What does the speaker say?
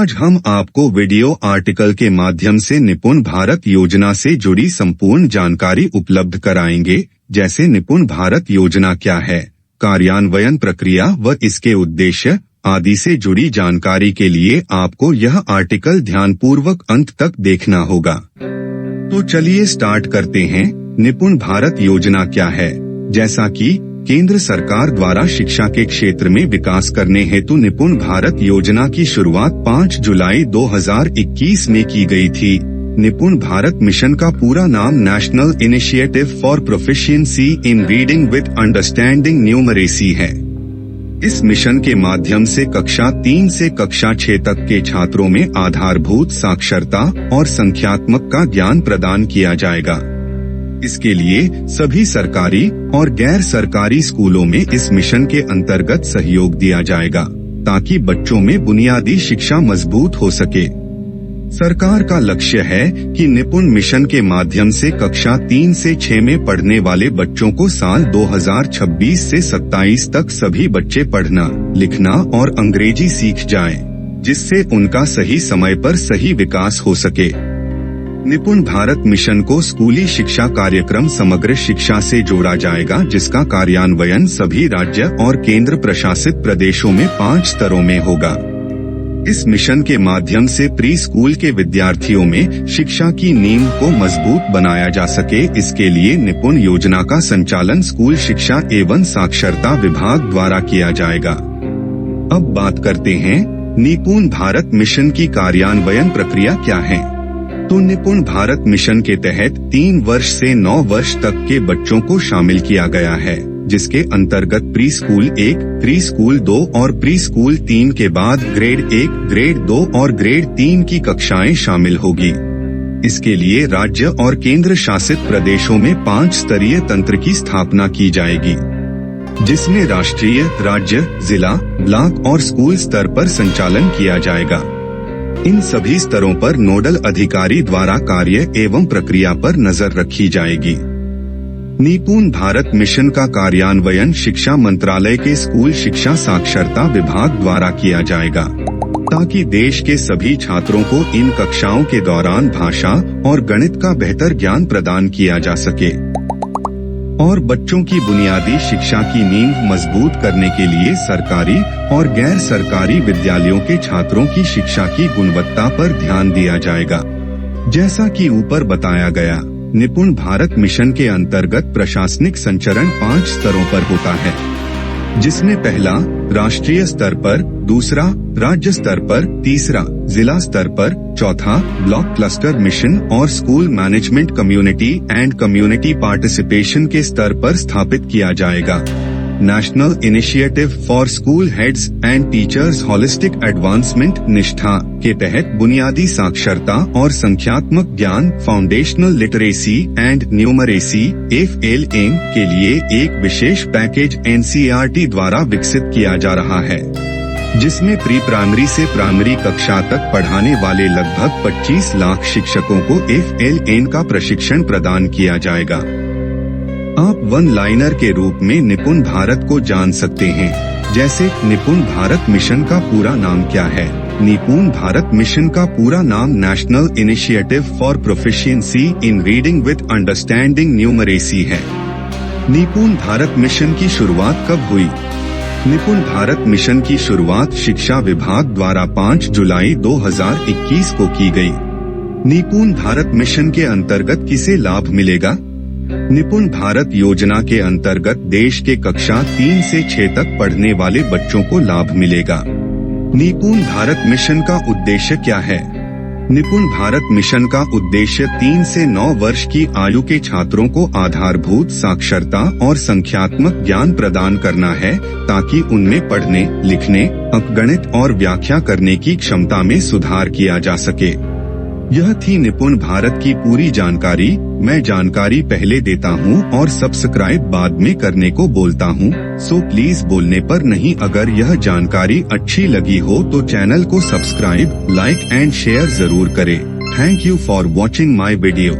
आज हम आपको वीडियो आर्टिकल के माध्यम से निपुण भारत योजना से जुड़ी संपूर्ण जानकारी उपलब्ध कराएंगे, जैसे निपुण भारत योजना क्या है, कार्यान्वयन प्रक्रिया व इसके उद्देश्य आदि से जुड़ी जानकारी के लिए आपको यह आर्टिकल ध्यानपूर्वक अंत तक देखना होगा। तो चलिए स्टार्ट करते हैं। निपुण भारत योजना क्या है? जैसा कि केंद्र सरकार द्वारा शिक्षा के क्षेत्र में विकास करने हेतु निपुण भारत योजना की शुरुआत 5 जुलाई 2021 में की गई थी। निपुण भारत मिशन का पूरा नाम national initiative for proficiency in reading with understanding numeracy है। इस मिशन के माध्यम से कक्षा 3 से कक्षा 6 तक के छात्रों में आधारभूत साक्षरता और संख्यात्मक का ज्ञान प्रदान किया जाएगा। इसके लिए सभी सरकारी और गैर सरकारी स्कूलों में इस मिशन के अंतर्गत सहयोग दिया जाएगा, ताकि बच्चों में बुनियादी शिक्षा मजबूत हो सके। सरकार का लक्ष्य है कि निपुण मिशन के माध्यम से कक्षा 3 से 6 में पढ़ने वाले बच्चों को साल 2026 से 27 तक सभी बच्चे पढ़ना, लिखना और अंग्रेजी सीख जाएं, जिससे उनका सही समय पर सही विकास हो सके। निपुण भारत मिशन को स्कूली शिक्षा कार्यक्रम समग्र शिक्षा से जोड़ा जाएगा, जिसका कार्यान्वयन सभी राज्य और केंद्र प्रशासित प्रदेशों में 5 स्तरों में होगा। इस मिशन के माध्यम से प्री स्कूल के विद्यार्थियों में शिक्षा की नींव को मजबूत बनाया जा सके। इसके लिए निपुण योजना का संचालन स्कूल शिक्षा एवं साक्षरता विभाग द्वारा किया जाएगा। अब बात करते हैं निपुण भारत मिशन की कार्यान्वयन प्रक्रिया क्या है। तो निपुण भारत मिशन के तहत 3 वर्ष से 9 वर्ष तक के बच्चों को शामिल किया गया है, जिसके अंतर्गत प्री स्कूल 1, प्री स्कूल 2 और प्री स्कूल 3 के बाद ग्रेड 1, ग्रेड 2 और ग्रेड 3 की कक्षाएं शामिल होगी। इसके लिए राज्य और केंद्र शासित प्रदेशों में 5 स्तरीय तंत्र की स्थापना की जाएगी, जिसमें राष्ट्रीय, राज्य, जिला, ब्लॉक और स्कूल स्तर पर संचालन किया जाएगा। इन सभी स्तरों पर नोडल अधिकारी द्वारा कार्य एवं प्रक्रिया पर नजर रखी जाएगी। निपुण भारत मिशन का कार्यान्वयन शिक्षा मंत्रालय के स्कूल शिक्षा साक्षरता विभाग द्वारा किया जाएगा, ताकि देश के सभी छात्रों को इन कक्षाओं के दौरान भाषा और गणित का बेहतर ज्ञान प्रदान किया जा सके और बच्चों की बुनियादी शिक्षा की नींव मजबूत करने के लिए सरकारी और गैर सरकारी विद्यालयों के छात्रों की शिक्षा की गुणवत्ता पर ध्यान दिया जाएगा। जैसा कि ऊपर बताया गया, निपुण भारत मिशन के अंतर्गत प्रशासनिक संचरण 5 स्तरों पर होता है, जिसमें पहला राष्ट्रीय स्तर पर, दूसरा राज्य स्तर पर, तीसरा जिला स्तर पर, चौथा ब्लॉक क्लस्टर मिशन और school management community and community participation के स्तर पर स्थापित किया जाएगा। National initiative for school heads and teachers holistic advancement निष्ठा के तहत बुनियादी साक्षरता और संख्यात्मक ज्ञान foundational literacy and numeracy FLN के लिए एक विशेष पैकेज NCERT द्वारा विकसित किया जा रहा है, जिसमें प्री प्राइमरी से प्राइमरी कक्षा तक पढ़ाने वाले लगभग 25 लाख शिक्षकों को FLN का प्रशिक्षण प्रदान किया जाएगा। आप वन लाइनर के रूप में निपुण भारत को जान सकते हैं, जैसे निपुण भारत मिशन का पूरा नाम क्या है। निपुण भारत मिशन का पूरा नाम national initiative for proficiency in reading with understanding numeracy है। निपुण भारत मिशन की शुरुआत कब हुई? निपुण भारत मिशन की शुरुआत शिक्षा विभाग द्वारा 5 जुलाई 2021 को की गई। निपुण भारत मिशन के अंतर्गत किसे लाभ मिलेगा? निपुण भारत योजना के अंतर्गत देश के कक्षा 3 से 6 तक पढ़ने वाले बच्चों को लाभ मिलेगा। निपुण भारत मिशन का उद्देश्य क्या है? निपुण भारत मिशन का उद्देश्य 3 से 9 वर्ष की आयु के छात्रों को आधारभूत साक्षरता और संख्यात्मक ज्ञान प्रदान करना है, ताकि उनमें पढ़ने, लिखने, अंकगणित और व्याख्या करने की क्षमता में सुधार किया जा सके। यह थी निपुण भारत की पूरी जानकारी। मैं जानकारी पहले देता हूँ और सब्सक्राइब बाद में करने को बोलता हूँ, सो प्लीज बोलने पर नहीं। अगर यह जानकारी अच्छी लगी हो तो चैनल को सब्सक्राइब, लाइक एंड शेयर जरूर करें। Thank you for watching my video.